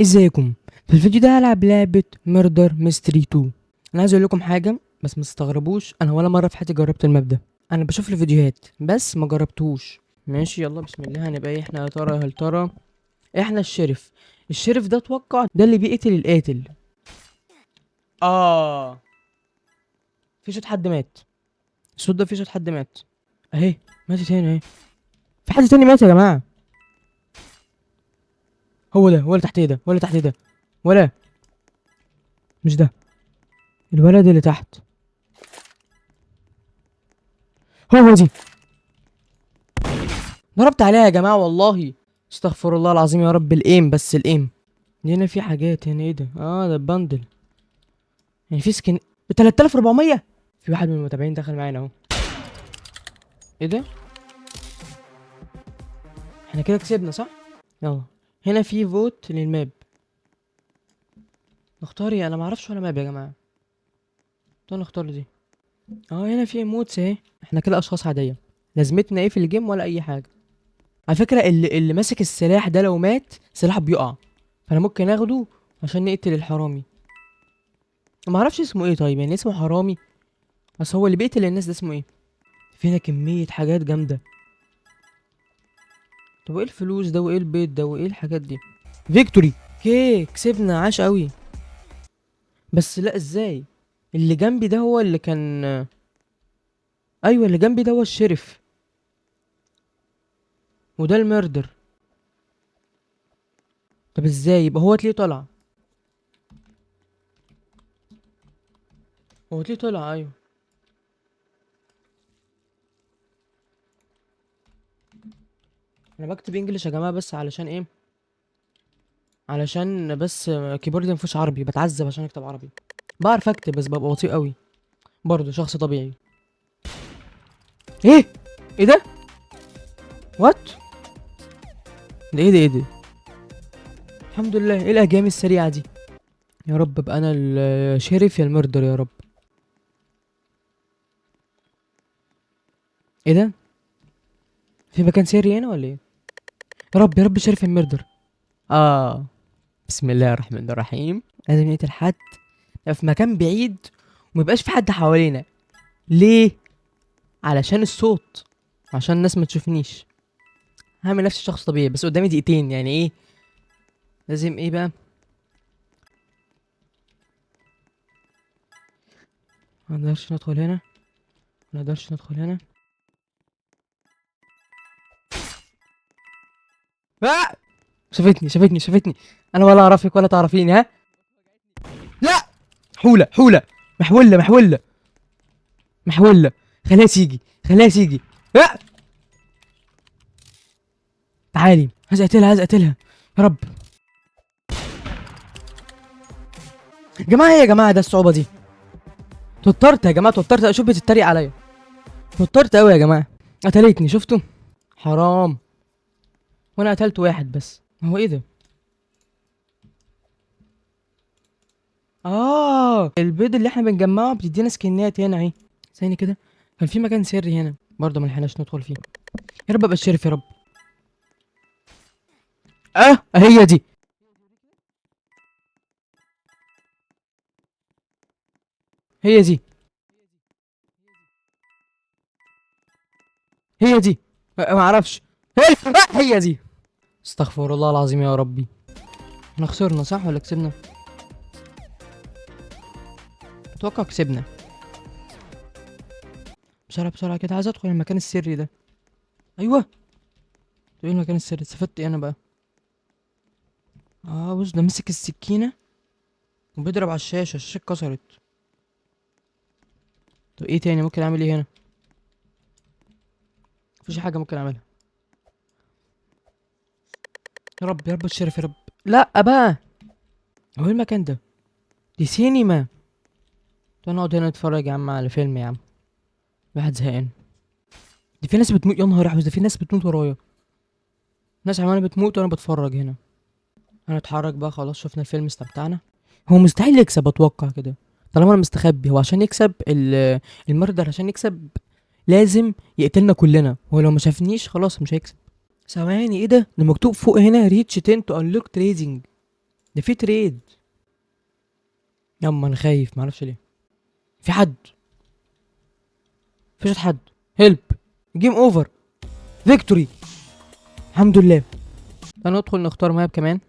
ازيكم؟ في الفيديو ده هلعب لعبة ميردر ميستري 2. انا عايز اقول لكم حاجة بس ما تستغربوش، انا ولا مرة في حياتي جربت الماب ده. انا بشوف الفيديوهات بس ما جربتهوش. ماشي يلا بسم الله. هنبقى ايه احنا يا ترى؟ هل ترى احنا الشريف ده اتوقع ده اللي بيقتل القاتل. اه في صوت حد مات. الصوت ده في صوت حد مات. اهي ماتت هنا اهي. في حد تاني مات يا جماعة. هو ده ولا تحت ايه ده ولا تحت ايه ده ولا مش ده الولد اللي تحت. هو دي ضربت عليها يا جماعة والله. استغفر الله العظيم يا رب. الايم بس الايم. هنا في حاجات هنا ايه ده؟ ده بندل. يعني في سكن ب 3400. في واحد من المتابعين دخل معانا اهو. ايه ده؟ احنا كده كسبنا صح؟ يلا. هنا في فوت للماب. نختار ايه؟ انا معرفش ولا ماب يا جماعة. تعالوا نختار دي. هنا في ايموتس اهي. احنا كده اشخاص عادية. لازمتنا ايه في الجيم ولا اي حاجة. على فكرة اللي ماسك السلاح ده لو مات سلاحه بيقع، فانا ممكن اخده عشان نقتل الحرامي. ما اعرفش اسمه ايه. طيب يعني اسمه حرامي بس هو اللي بيقتل الناس ده اسمه ايه؟ فينا كمية حاجات جامدة. طب وايه الفلوس ده وايه البيت ده وايه الحاجات دي؟ فيكتوري. كسبنا عاش قوي. بس لا ازاي؟ اللي جنبي ده هو اللي كان. ايوه اللي جنبي ده هو الشرف وده الميردر. طب ازاي يبقى هو تليه طلع؟ هو تليه طلع ايوه. انا بكتب انجلش يا جماعة بس علشان ايه؟ علشان بس كيبوردي مفيهوش عربي، بتعذب عشان اكتب عربي. بعرف اكتب بس ببقى بطيء قوي. برضه شخص طبيعي. ايه؟ ايه ده؟ وات؟ ده ايه ده ايه ده؟ الحمد لله. ايه الاهجام السريعة دي؟ يا رب ابقى انا الشريف يا المردر يا رب. ايه ده؟ في مكان سري هنا ولا ايه؟ يا رب يا رب شريف يا المردر. اه بسم الله الرحمن الرحيم. لازم نقتل حد في مكان بعيد وميبقاش في حد حوالينا. ليه؟ علشان الصوت، عشان الناس ما تشوفنيش. هعمل نفسي شخص طبيعي بس قدامي دقيقتين يعني ايه. لازم ايه بقى؟ ما نقدرش ندخل هنا. ما نقدرش ندخل هنا. آه! شافتني. انا ولا اعرفك ولا تعرفيني ها. لا. حولة محولة. خليها تيجي. آه! تعالي عايز اقتلها. يا رب. يا جماعة ايه يا جماعة ده الصعوبة دي؟ توترت يا جماعة توترت. اشوف بتتريق عليا. توترت قوي يا جماعة. قتلتني شفتوا؟ حرام. وانا قتلت واحد بس. هو ايه ده؟ البيض اللي احنا بنجمعه بتدينا سكنات هنا اهي. ثاني كده. كان في مكان سري هنا برضه ما لحقناش ندخل فيه. يا رب ابقى الشريف يا رب. هي دي. هي دي. هي دي. ما اعرفش. هي دي. استغفر الله العظيم يا ربي. احنا خسرنا صح ولا كسبنا؟ اتوقع كسبنا. بسرعة كده عايز ادخل المكان السري ده. ايوه. طب ايه المكان السري؟ استفدت ايه انا بقى؟ بص ده مسك السكينة وبيضرب على الشاشة اتكسرت. طب ايه تاني ممكن اعمل ايه هنا؟ مفيش حاجة ممكن اعملها. يا رب الشرف يا رب. لا بقى. هو ايه المكان ده؟ دي سينما. تعال نقعد هنا نتفرج يا عم على فيلم يا عم. واحد زهقان. دي في ناس بتموت يا نهار احمر. ده في ناس بتموت ورايا. ناس عمالة بتموت وانا بتفرج هنا. هنتحرك بقى خلاص. شفنا الفيلم استمتعنا. هو مستحيل يكسب اتوقع كده. طالما انا مستخبي. هو عشان يكسب المردر عشان يكسب لازم يقتلنا كلنا. هو لو ما شافنيش خلاص مش هيكسب. ثواني ايه ده؟ ده مكتوب فوق هنا ريتش 10 تو انلوك تريزنج. ده في تريد. ياما انا خايف معرفش ليه. في حد. مفيش حد. هيلب. جيم اوفر. فيكتوري. الحمد لله. هندخل نختار ماب كمان.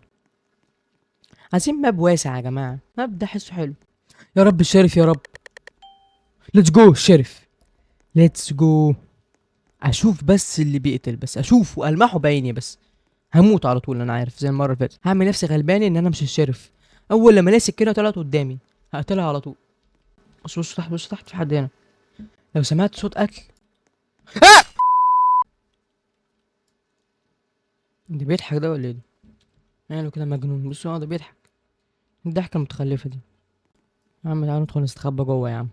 عايزين ماب واسع يا جماعه، ماب ده حسه حلو. يا رب الشريف يا رب. ليتس جو الشريف. ليتس جو. اشوف بس اللي بيقتل، بس اشوف والمحه بعيني بس. هموت على طول انا عارف زي المره اللي فاتت. هعمل نفسي غلباني ان انا مش الشريف. اول لما الاقي السكينه طلعت قدامي هقتلها على طول. بص تحت، بص تحت، في حد هنا. لو سمعت صوت قتل. آه! ده بيضحك ده ولا ايه ده؟ يعني كده مجنون. بصوا ده بيضحك. الضحكه المتخلفه دي. يا عم تعالوا ندخل نستخبى جوه يا عم.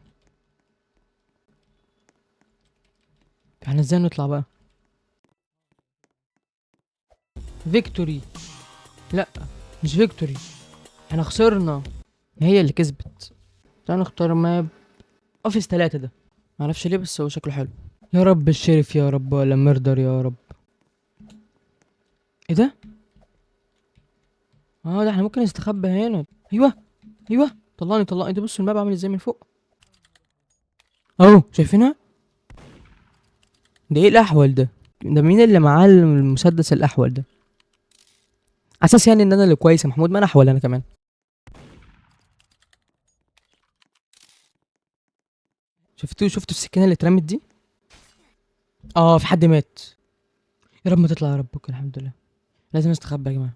احنا ازاي نطلع بقى؟ فيكتوري. لا مش فيكتوري. احنا خسرنا. هي اللي كسبت. تعالوا نختار ماب. اوفيس 3 ده معرفش ليه بس هو شكله حلو. يا رب الشريف يا رب ولا مردر يا رب. ايه ده؟ اه ده احنا ممكن نستخبى هنا. ايوه ايوه. طلعني طلعني. انت بص الماب عامل ازاي من فوق. اهو شايفينها. ده ايه الاحول ده؟ ده مين اللي معاه المسدس الاحول ده؟ اساس يعني ان انا اللي كويس يا محمود، ما انا احول انا كمان. شفتوا السكينه اللي اترمت دي؟ اه في حد مات. يا رب ما تطلع يا رب. اوكي الحمد لله. لازم استخبى يا جماعه.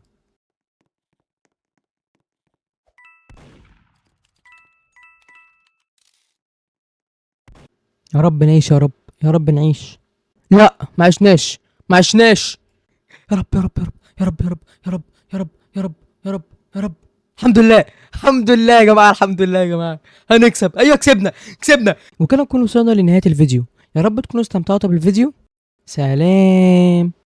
يا رب نعيش يا رب. يا رب نعيش. لا ما عشناش. ما عشناش. يا رب يا رب يا رب يا رب يا رب يا رب يا رب يا رب يا رب يا رب. الحمد لله. الحمد لله يا جماعه. الحمد لله يا جماعه. هنكسب. ايوه كسبنا. كسبنا. وكده نكون وصلنا لنهايه الفيديو. يا رب تكونوا استمتعتوا بالفيديو. سلام.